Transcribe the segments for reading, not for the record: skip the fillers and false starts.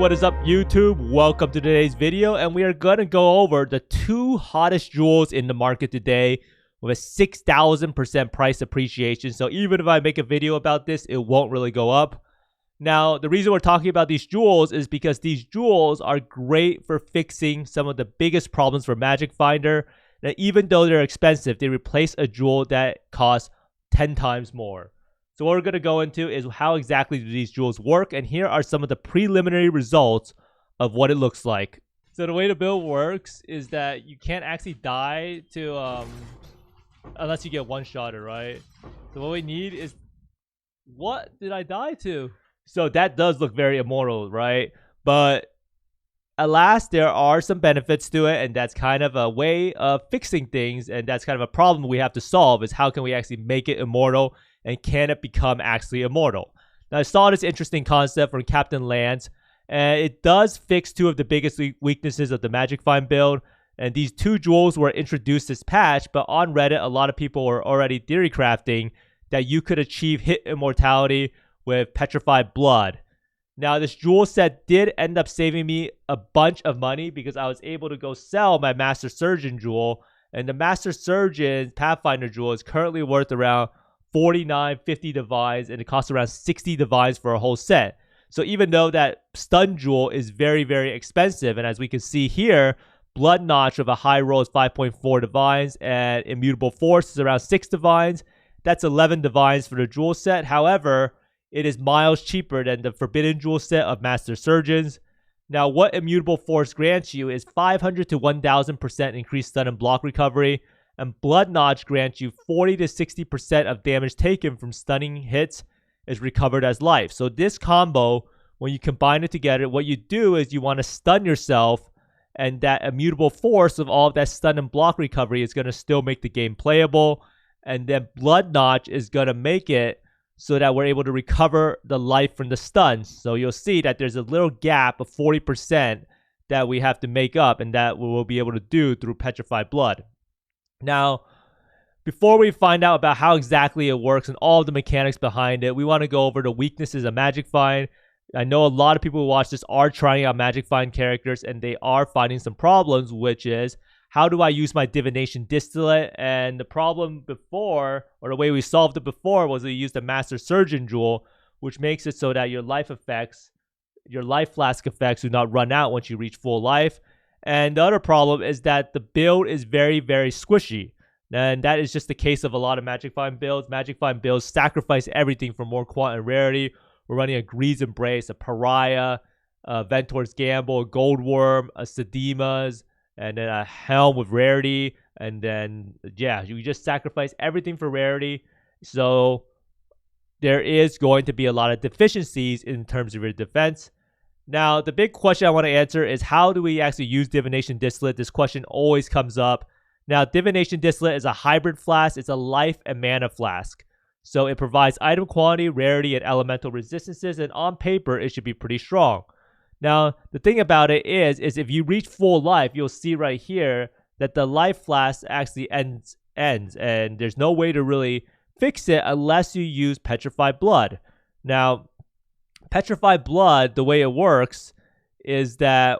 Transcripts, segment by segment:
what is up YouTube? Welcome to today's video, and we are going to go over the two hottest jewels in the market today with a 6,000% price appreciation. So even if I make a video about this, it won't really go up. Now, the reason we're talking about these jewels is because these jewels are great for fixing some of the biggest problems for Magic Finder. Now, even though they're expensive, they replace a jewel that costs 10 times more. So what we're going to go into is how exactly do these jewels work, and here are some of the preliminary results of what it looks like. So the way the build works is that you can't actually die to unless you get one-shotted, right? So what we need is, what did I die to? So that does look very immortal, right? But alas, there are some benefits to it, and that's kind of a way of fixing things, and that's kind of a problem we have to solve, is how can we actually make it immortal, and can it become actually immortal? Now, I saw this interesting concept from Captain Lance, and it does fix two of the biggest weaknesses of the Magic Find build, and these two jewels were introduced this patch, but on Reddit, a lot of people were already theory crafting that you could achieve hit immortality with Petrified Blood. Now, this jewel set did end up saving me a bunch of money because I was able to go sell my Master Surgeon jewel, and the Master Surgeon Pathfinder jewel is currently worth around 49, 50 divines, and it costs around 60 divines for a whole set. So even though that stun jewel is very, very expensive, and as we can see here, Blood Notch with a high roll is 5.4 divines, and Immutable Force is around 6 divines. That's 11 divines for the jewel set. However, it is miles cheaper than the Forbidden Jewel set of Master Surgeons. Now, what Immutable Force grants you is 500 to 1,000% increased stun and block recovery, and Blood Notch grants you 40 to 60% of damage taken from stunning hits is recovered as life. So this combo, when you combine it together, what you do is you want to stun yourself, and that Immutable Force of all of that stun and block recovery is going to still make the game playable, and then Blood Notch is going to make it so that we're able to recover the life from the stuns. So you'll see that there's a little gap of 40% that we have to make up, and that we will be able to do through Petrified Blood. Now, before we find out about how exactly it works and all the mechanics behind it, we want to go over the weaknesses of Magic Find. I know a lot of people who watch this are trying out Magic Find characters, and they are finding some problems, which is, how do I use my Divination Distillate? And the problem before, or the way we solved it before, was we used the Master Surgeon jewel, which makes it so that your life effects, your life flask effects do not run out once you reach full life. And the other problem is that the build is very, very squishy. And that is just the case of a lot of Magic Find builds. Magic Find builds sacrifice everything for more quant and rarity. We're running a Greed's Embrace, a Pariah, a Ventor's Gamble, a Goldworm, a Sedima's, and then a Helm with rarity. And then, yeah, you just sacrifice everything for rarity. So there is going to be a lot of deficiencies in terms of your defense. Now, the big question I want to answer is, how do we actually use Divination Distillate? This question always comes up. Now, Divination Distillate is a hybrid flask. It's a life and mana flask. So it provides item quality, rarity, and elemental resistances, and on paper, it should be pretty strong. Now, the thing about it is if you reach full life, you'll see right here that the life flask actually ends, and there's no way to really fix it unless you use Petrified Blood. Now, Petrified Blood, the way it works is that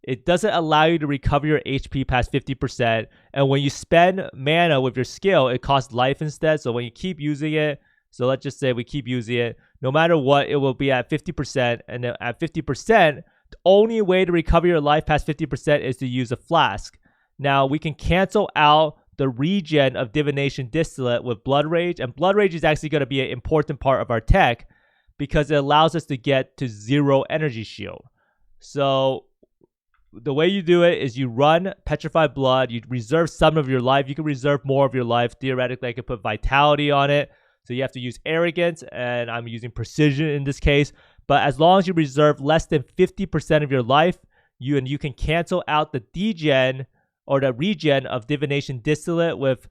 it doesn't allow you to recover your HP past 50%, and when you spend mana with your skill, it costs life instead. So when you keep using it, so let's just say we keep using it, no matter what, it will be at 50%, and then at 50%, the only way to recover your life past 50% is to use a flask. Now, we can cancel out the regen of Divination Distillate with Blood Rage, and Blood Rage is actually going to be an important part of our tech because it allows us to get to 0 energy shield. So the way you do it is you run Petrified Blood, you reserve some of your life. You can reserve more of your life. Theoretically, I could put Vitality on it. So you have to use Arrogance, and I'm using Precision in this case. But as long as you reserve less than 50% of your life, you can cancel out the degen or the regen of Divination Distillate with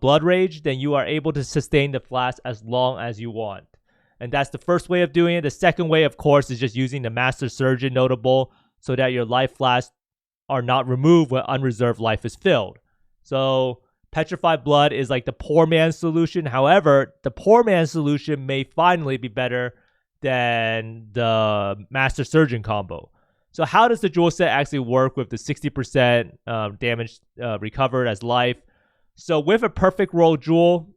Blood Rage, then you are able to sustain the flask as long as you want. And that's the first way of doing it. The second way, of course, is just using the Master Surgeon notable so that your life flasks are not removed when unreserved life is filled. So Petrified Blood is like the poor man's solution. However, the poor man's solution may finally be better than the Master Surgeon combo. So how does the jewel set actually work with the 60% damage recovered as life? So with a perfect roll jewel,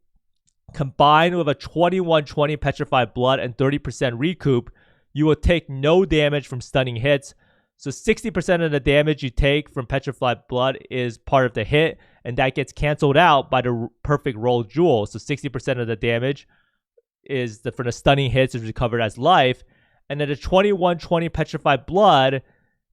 combined with a 2120 petrified blood and 30% recoup, you will take no damage from stunning hits. So 60% of the damage you take from petrified blood is part of the hit, and that gets canceled out by the perfect roll jewel. So 60% of the damage is for the stunning hits is recovered as life, and then the 2120 petrified blood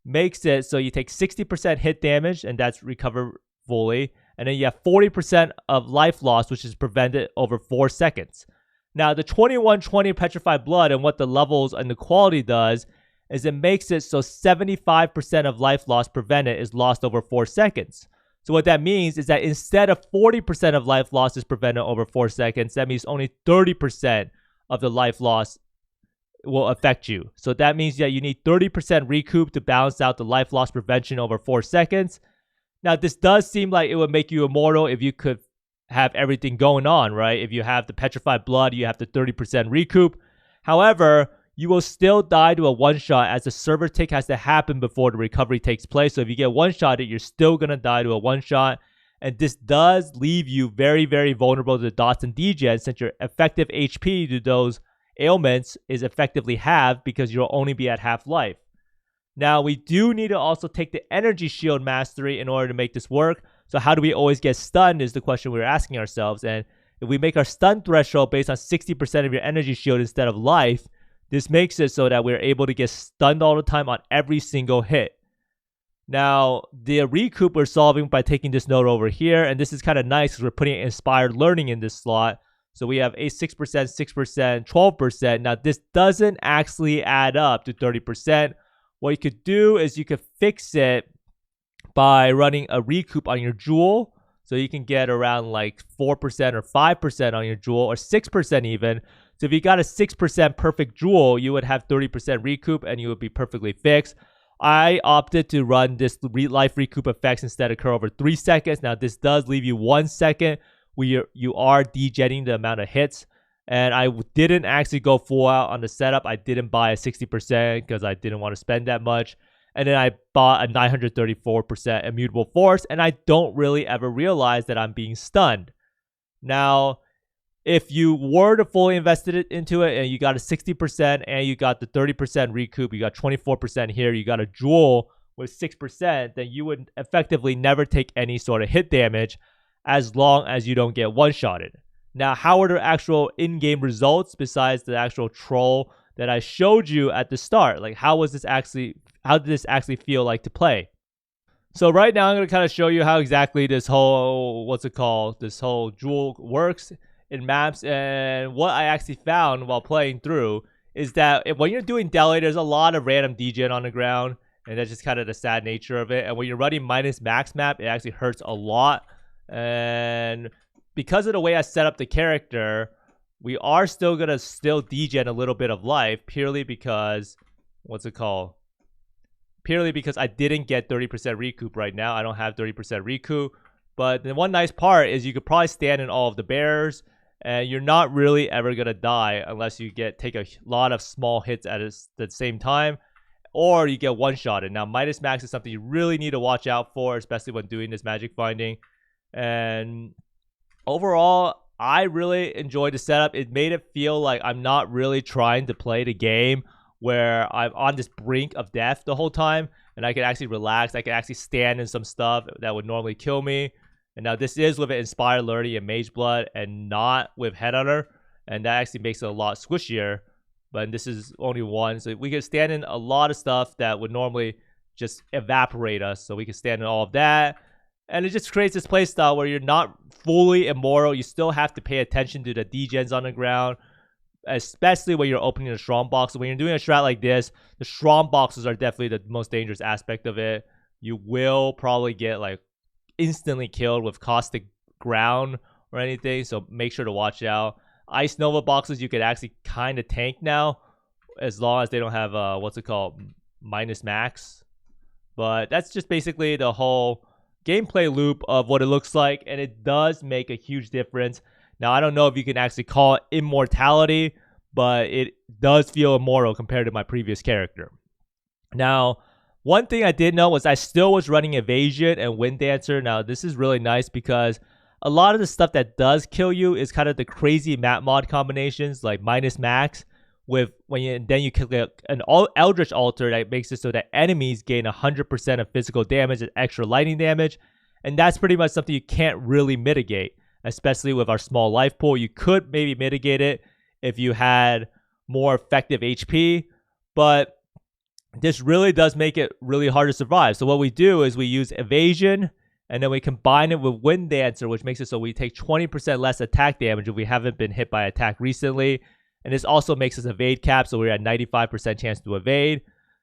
makes it so you take 60% hit damage, and that's recovered fully, and then you have 40% of life loss, which is prevented over 4 seconds. Now, the 2120 petrified blood and what the levels and the quality does is it makes it so 75% of life loss prevented is lost over 4 seconds. So what that means is that instead of 40% of life loss is prevented over 4 seconds, that means only 30% of the life loss will affect you. So that means that you need 30% recoup to balance out the life loss prevention over 4 seconds. Now, this does seem like it would make you immortal if you could have everything going on, right? If you have the petrified blood, you have the 30% recoup. However, you will still die to a one-shot as the server tick has to happen before the recovery takes place. So if you get one-shotted, you're still going to die to a one-shot. And this does leave you very, very vulnerable to the dots and degen, since your effective HP to those ailments is effectively halved because you'll only be at half life. Now, we do need to also take the energy shield mastery in order to make this work. So how do we always get stunned is the question we're asking ourselves. And if we make our stun threshold based on 60% of your energy shield instead of life, this makes it so that we're able to get stunned all the time on every single hit. Now, the recoup we're solving by taking this node over here, and this is kind of nice because we're putting inspired learning in this slot. So we have a 6%, 6%, 12%. Now, this doesn't actually add up to 30%. What you could do is you could fix it by running a recoup on your jewel. So you can get around like 4% or 5% on your jewel, or 6% even. So if you got a 6% perfect jewel, you would have 30% recoup and you would be perfectly fixed. I opted to run this life recoup effects instead occur over 3 seconds. Now, this does leave you 1 second where you are degenning the amount of hits. And I didn't actually go full out on the setup. I didn't buy a 60% because I didn't want to spend that much. And then I bought a 934% immutable force. And I don't really ever realize that I'm being stunned. Now, if you were to fully invest into it and you got a 60% and you got the 30% recoup, you got 24% here, you got a jewel with 6%, then you would effectively never take any sort of hit damage as long as you don't get one-shotted. Now, how are the actual in-game results besides the actual troll that I showed you at the start? Like, how did this actually feel like to play? So right now, I'm going to kind of show you how exactly this whole, this whole jewel works in maps. And what I actually found while playing through is that when you're doing deli, there's a lot of random degen on the ground. And that's just kind of the sad nature of it. And when you're running minus max map, it actually hurts a lot. And because of the way I set up the character, we are still going to degen a little bit of life purely because, purely because I didn't get 30% recoup right now. I don't have 30% recoup. But the one nice part is you could probably stand in all of the bearers, and you're not really ever going to die unless you take a lot of small hits at the same time, or you get one-shotted. Now, minus max is something you really need to watch out for, especially when doing this magic finding. And overall, I really enjoyed the setup. It made it feel like I'm not really trying to play the game where I'm on this brink of death the whole time, and I can actually relax. I can actually stand in some stuff that would normally kill me. And now this is with an Inspired Learning and Mage Blood and not with Headhunter, and that actually makes it a lot squishier. But this is only one, so we can stand in a lot of stuff that would normally just evaporate us. So we can stand in all of that. And it just creates this playstyle where you're not fully immoral. You still have to pay attention to the degens on the ground, especially when you're opening a strong box. So when you're doing a strat like this, the strong boxes are definitely the most dangerous aspect of it. You will probably get like instantly killed with caustic ground or anything, so make sure to watch out. Ice Nova boxes you could actually kind of tank now, as long as they don't have minus max. But that's just basically the whole gameplay loop of what it looks like, and it does make a huge difference. Now, I don't know if you can actually call it Immortality, but it does feel immortal compared to my previous character. Now, one thing I did know was I still was running Evasion and Wind Dancer. Now, this is really nice because a lot of the stuff that does kill you is kind of the crazy map mod combinations like minus max with then you click an Eldritch Altar that makes it so that enemies gain 100% of physical damage and extra lightning damage. And that's pretty much something you can't really mitigate, especially with our small life pool. You could maybe mitigate it if you had more effective HP, but this really does make it really hard to survive. So what we do is we use Evasion, and then we combine it with Wind Dancer, which makes it so we take 20% less attack damage if we haven't been hit by attack recently. And this also makes us evade cap, so we're at 95% chance to evade.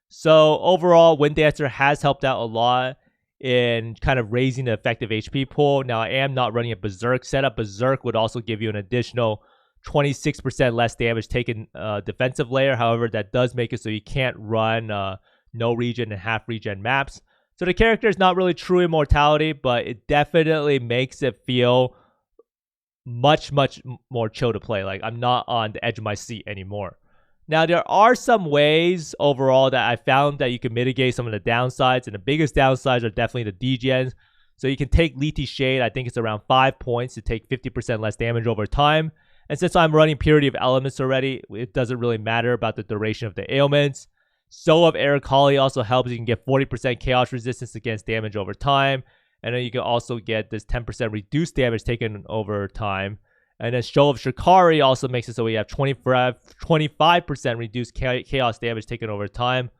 So overall, Wind Dancer has helped out a lot in kind of raising the effective HP pool. Now, I am not running a Berserk setup. Berserk would also give you an additional 26% less damage taken defensive layer. However, that does make it so you can't run no regen and half regen maps. So the character is not really true immortality, but it definitely makes it feel much more chill to play. Like, I'm not on the edge of my seat anymore. Now, there are some ways overall that I found that you can mitigate some of the downsides, and the biggest downsides are definitely the degens. So you can take Lethe Shade. I think it's around 5 points to take 50% less damage over time. And since I'm running Purity of Elements already, it doesn't really matter about the duration of the ailments. Soul of Aracali also helps. You can get 40% chaos resistance against damage over time. And then you can also get this 10% reduced damage taken over time. And then Show of Shikari also makes it so we have 25% reduced chaos damage taken over time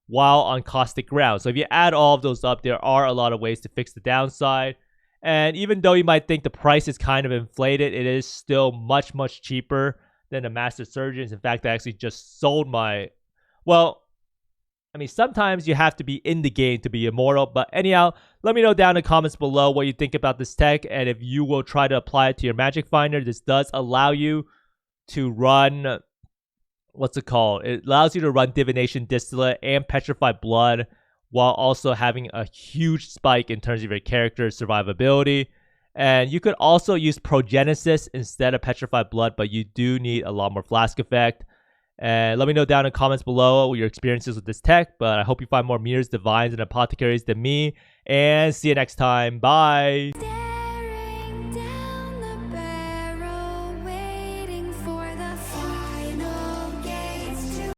while on Caustic Ground. So if you add all of those up, there are a lot of ways to fix the downside. And even though you might think the price is kind of inflated, it is still much cheaper than the Master Surgeons. In fact, I actually just sold my... Well, I mean, sometimes you have to be in the game to be immortal. But anyhow, let me know down in the comments below what you think about this tech and if you will try to apply it to your Magic Finder. This does allow you to run... What's it called? It allows you to run Divination Distillate and Petrified Blood while also having a huge spike in terms of your character's survivability. And you could also use Progenesis instead of Petrified Blood, but you do need a lot more Flask Effect. And let me know down in the comments below your experiences with this tech. But I hope you find more Mirrors, Divines, and Apothecaries than me. And see you next time. Bye!